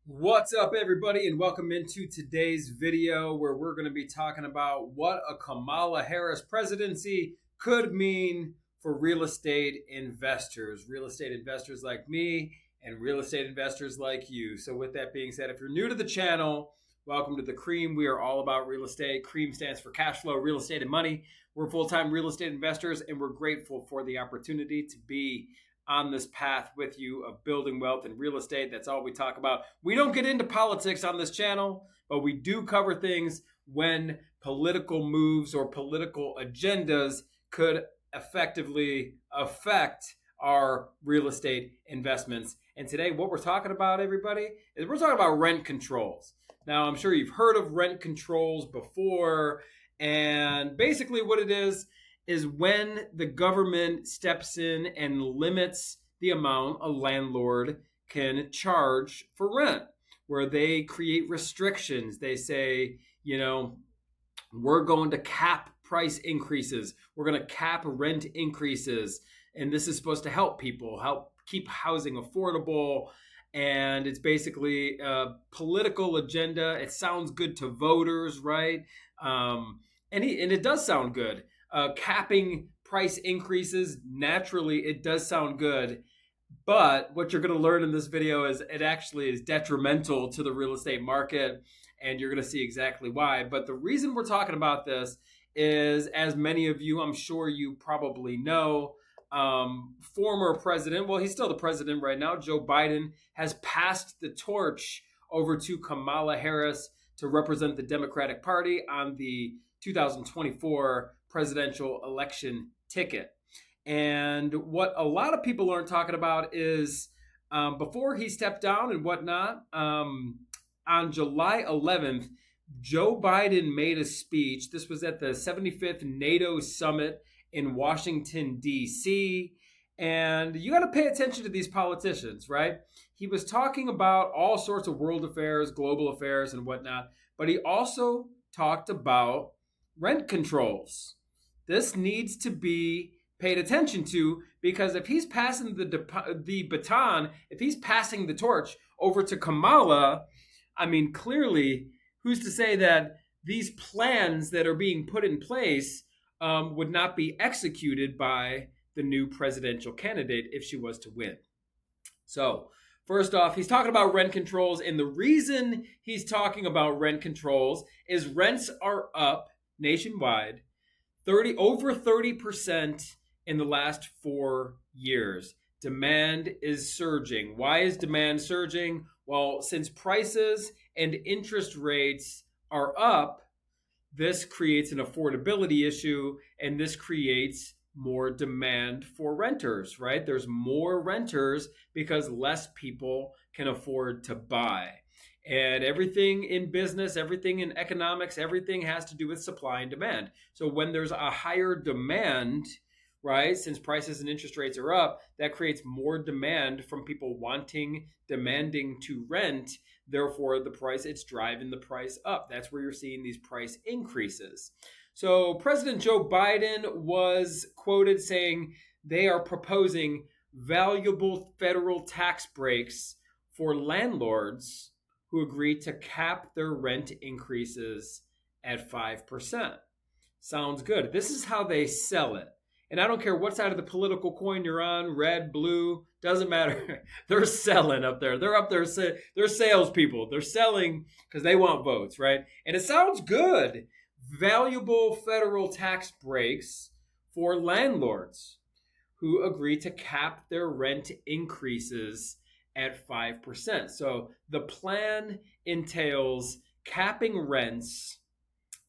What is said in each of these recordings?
What's up, everybody, and welcome into today's video where we're going to be talking about what a Kamala Harris presidency could mean for real estate investors like me and real estate investors like you. So with that being said, if you're new to the channel, welcome to the Cream. We are all about real estate. Cream stands for cash flow, real estate, and money. We're full-time real estate investors, and we're grateful for the opportunity to be on this path with you of building wealth in real estate. That's all we talk about. We don't get into politics on this channel, but we do cover things when political moves or political agendas could effectively affect our real estate investments. And today, what we're talking about, everybody, is we're talking about rent controls. Now, I'm sure you've heard of rent controls before, and basically what it is when the government steps in and limits the amount a landlord can charge for rent, where they create restrictions. They say, we're going to cap price increases, we're going to cap rent increases, and this is supposed to help people, help keep housing affordable. And it's basically a political agenda. It sounds good to voters, right? And it does sound good. Capping price increases, naturally, it does sound good. But what you're going to learn in this video is it actually is detrimental to the real estate market, and you're going to see exactly why. But the reason we're talking about this is, as many of you, I'm sure you probably know, former president, well, he's still the president right now, Joe Biden, has passed the torch over to Kamala Harris to represent the Democratic Party on the 2024 presidential election ticket. And what a lot of people aren't talking about is before he stepped down and whatnot, on July 11th, Joe Biden made a speech. This was at the 75th NATO summit in Washington, D.C. And you got to pay attention to these politicians, right? He was talking about all sorts of world affairs, global affairs, and whatnot. But he also talked about rent controls. This needs to be paid attention to, because if he's passing the baton, if he's passing the torch over to Kamala, I mean, clearly, who's to say that these plans that are being put in place would not be executed by the new presidential candidate if she was to win? So, first off, he's talking about rent controls, and the reason he's talking about rent controls is rents are up nationwide over 30% in the last 4 years. Demand is surging. Why is demand surging? Well, since prices and interest rates are up, this creates an affordability issue, and this creates more demand for renters, right? There's more renters because less people can afford to buy. And everything in business, everything in economics, everything has to do with supply and demand. So when there's a higher demand, right, since prices and interest rates are up, that creates more demand from people demanding to rent. Therefore, it's driving the price up. That's where you're seeing these price increases. So President Joe Biden was quoted saying they are proposing valuable federal tax breaks for landlords who agree to cap their rent increases at 5%. Sounds good. This is how they sell it. And I don't care what side of the political coin you're on, red, blue, doesn't matter. They're selling up there. They're up there. They're salespeople. They're selling because they want votes, right? And it sounds good. Valuable federal tax breaks for landlords who agree to cap their rent increases at 5%. So the plan entails capping rents,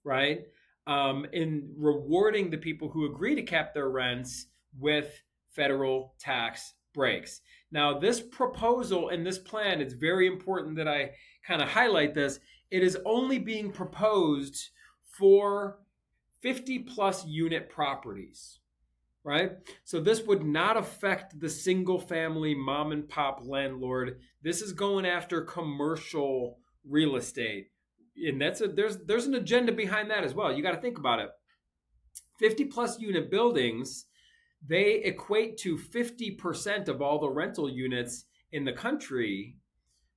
right? In rewarding the people who agree to cap their rents with federal tax breaks. Now, this proposal and this plan, it's very important that I kind of highlight this. It is only being proposed for 50 plus unit properties, right? So this would not affect the single family mom and pop landlord. This is going after commercial real estate. And there's an agenda behind that as well. You got to think about it. 50 plus unit buildings, they equate to 50% of all the rental units in the country,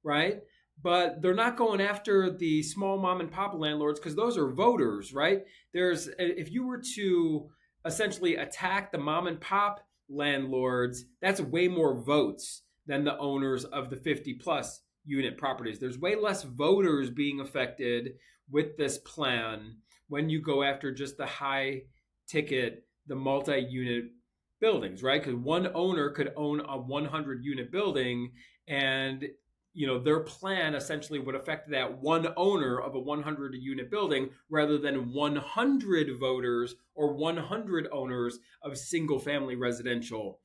right? but they're not going after the small mom and pop landlords because those are voters, right? If you were to essentially attack the mom and pop landlords, that's way more votes than the owners of the 50 plus unit properties. There's way less voters being affected with this plan when you go after just the high ticket, the multi-unit buildings, right? Because one owner could own a 100 unit building, and their plan essentially would affect that one owner of a 100 unit building rather than 100 voters or 100 owners of single family residential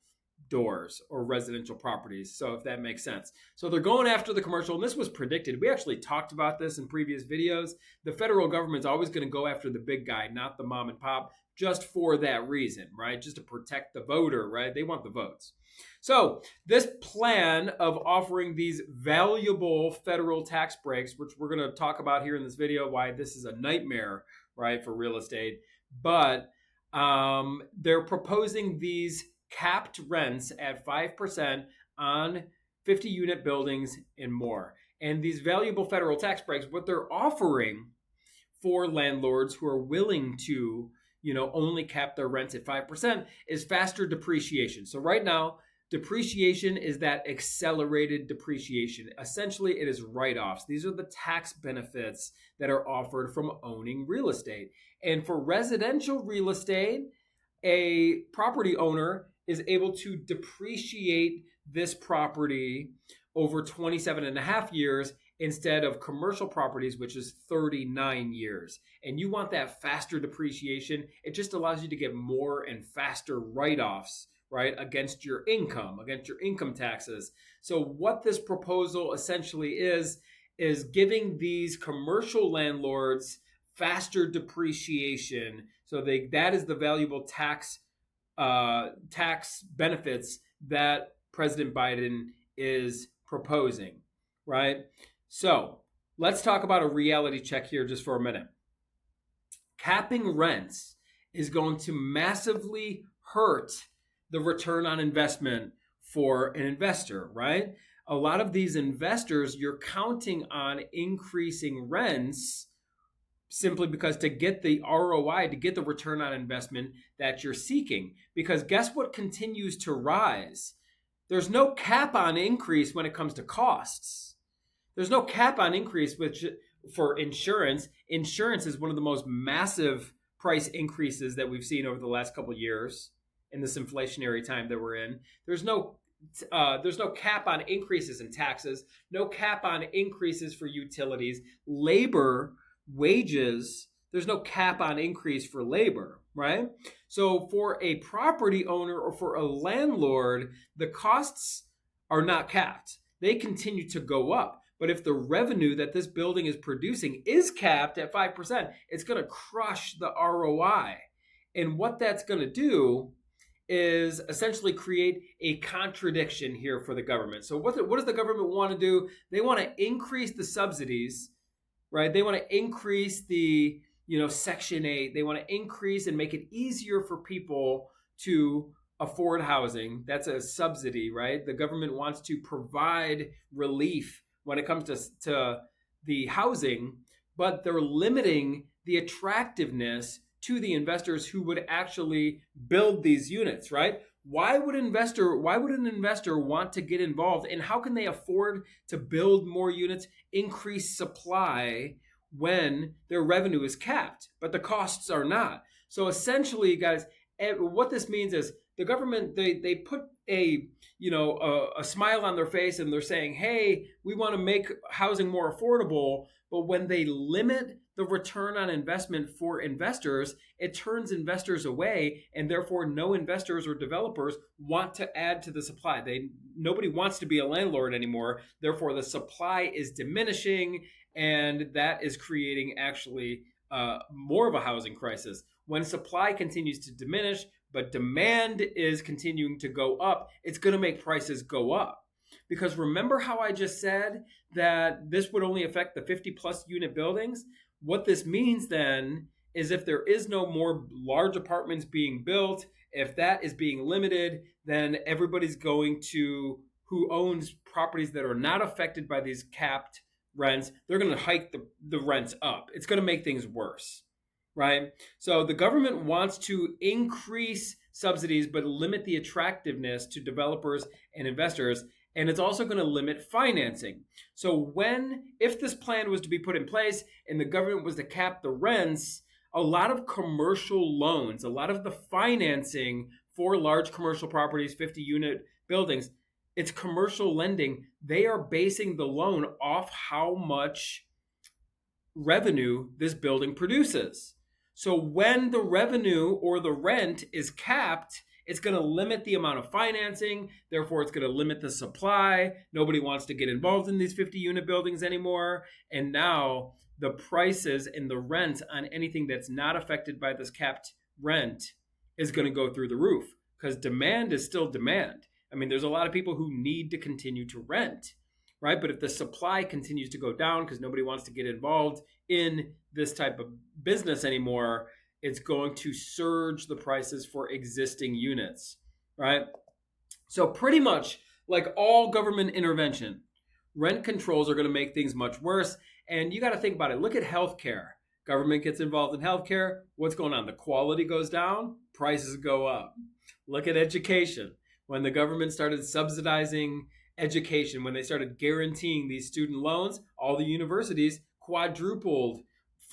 doors or residential properties. So if that makes sense. So they're going after the commercial, and this was predicted. We actually talked about this in previous videos. The federal government's always going to go after the big guy, not the mom and pop, just for that reason, right? Just to protect the voter, right? They want the votes. So this plan of offering these valuable federal tax breaks, which we're going to talk about here in this video, why this is a nightmare, right, for real estate. But they're proposing these capped rents at 5% on 50 unit buildings and more. And these valuable federal tax breaks, what they're offering for landlords who are willing to only cap their rents at 5% is faster depreciation. So right now, depreciation is that accelerated depreciation. Essentially, it is write-offs. These are the tax benefits that are offered from owning real estate. And for residential real estate, a property owner is able to depreciate this property over 27 and a half years instead of commercial properties, which is 39 years. And you want that faster depreciation. It just allows you to get more and faster write-offs, right, against your income taxes. So what this proposal essentially is giving these commercial landlords faster depreciation. So that is the valuable tax benefits that President Biden is proposing, right? So let's talk about a reality check here just for a minute. Capping rents is going to massively hurt the return on investment for an investor, right? A lot of these investors, you're counting on increasing rents simply because to get the ROI, to get the return on investment that you're seeking. Because guess what continues to rise? There's no cap on increase when it comes to costs. There's no cap on increase for insurance. Insurance is one of the most massive price increases that we've seen over the last couple of years in this inflationary time that we're in. There's no cap on increases in taxes, no cap on increases for utilities, labor, wages. There's no cap on increase for labor, right? So for a property owner or for a landlord, the costs are not capped. They continue to go up. But if the revenue that this building is producing is capped at 5%, it's going to crush the ROI. And what that's going to do is essentially create a contradiction here for the government. So what does the government want to do? They want to increase the subsidies, right? They want to increase the, Section 8. They want to increase and make it easier for people to afford housing. That's a subsidy, right? The government wants to provide relief when it comes to the housing, but they're limiting the attractiveness to the investors who would actually build these units, right? Why would an investor want to get involved, and how can they afford to build more units, increase supply when their revenue is capped, but the costs are not? So essentially, guys, what this means is the government, they put a smile on their face and they're saying, hey, we want to make housing more affordable. But when they limit the return on investment for investors, it turns investors away, and therefore no investors or developers want to add to the supply. Nobody wants to be a landlord anymore. Therefore, the supply is diminishing, and that is creating actually more of a housing crisis. When supply continues to diminish, but demand is continuing to go up, it's going to make prices go up. Because remember how I just said that this would only affect the 50 plus unit buildings? What this means then is if there is no more large apartments being built, if that is being limited, then everybody's going to, who owns properties that are not affected by these capped rents, they're going to hike the rents up. It's going to make things worse, right? So the government wants to increase subsidies, but limit the attractiveness to developers and investors. And it's also going to limit financing. So if this plan was to be put in place and the government was to cap the rents, a lot of commercial loans, a lot of the financing for large commercial properties, 50-unit buildings, it's commercial lending. They are basing the loan off how much revenue this building produces. So when the revenue or the rent is capped, it's going to limit the amount of financing. Therefore, it's going to limit the supply. Nobody wants to get involved in these 50-unit buildings anymore. And now the prices and the rent on anything that's not affected by this capped rent is going to go through the roof, because demand is still demand. I mean, there's a lot of people who need to continue to rent, right? But if the supply continues to go down because nobody wants to get involved in this type of business anymore, it's going to surge the prices for existing units, right? So pretty much like all government intervention, rent controls are going to make things much worse. And you got to think about it. Look at healthcare. Government gets involved in healthcare. What's going on? The quality goes down, prices go up. Look at education. When the government started subsidizing education, when they started guaranteeing these student loans, all the universities quadrupled,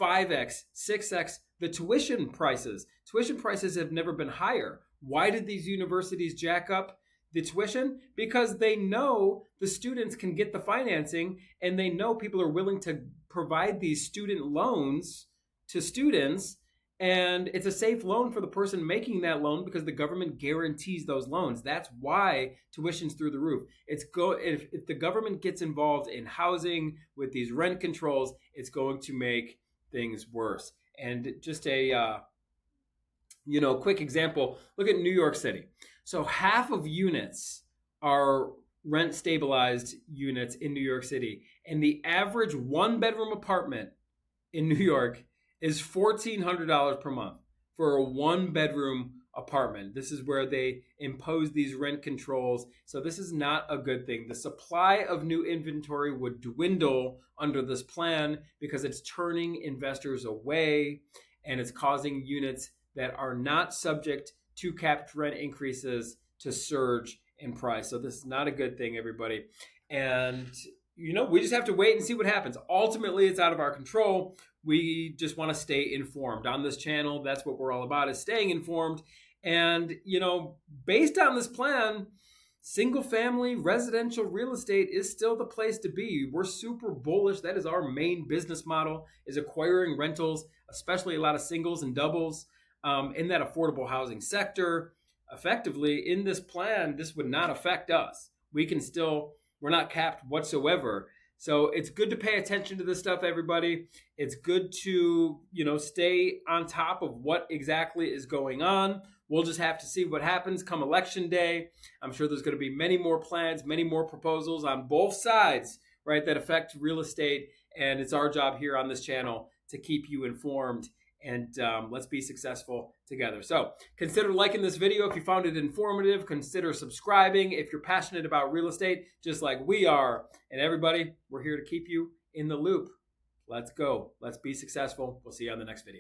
5x, 6x the tuition prices. Tuition prices have never been higher. Why did these universities jack up the tuition? Because they know the students can get the financing, and they know people are willing to provide these student loans to students. And it's a safe loan for the person making that loan because the government guarantees those loans. That's why tuition's through the roof. If the government gets involved in housing with these rent controls, it's going to make things worse. And just a quick example, look at New York City. So half of units are rent stabilized units in New York City. And the average one-bedroom apartment in New York is $1,400 per month for a one-bedroom apartment. This is where they impose these rent controls. So this is not a good thing. The supply of new inventory would dwindle under this plan because it's turning investors away, and it's causing units that are not subject to capped rent increases to surge in price. So this is not a good thing, everybody. And we just have to wait and see what happens. Ultimately, it's out of our control. We just want to stay informed on this channel. That's what we're all about, is staying informed. And, based on this plan, single family residential real estate is still the place to be. We're super bullish. That is our main business model, is acquiring rentals, especially a lot of singles and doubles in that affordable housing sector. Effectively, in this plan, this would not affect us. We're not capped whatsoever. So it's good to pay attention to this stuff, everybody. It's good to, stay on top of what exactly is going on. We'll just have to see what happens come election day. I'm sure there's going to be many more plans, many more proposals on both sides, right, that affect real estate. And it's our job here on this channel to keep you informed. And let's be successful together. So consider liking this video if you found it informative. Consider subscribing if you're passionate about real estate, just like we are. And everybody, we're here to keep you in the loop. Let's go. Let's be successful. We'll see you on the next video.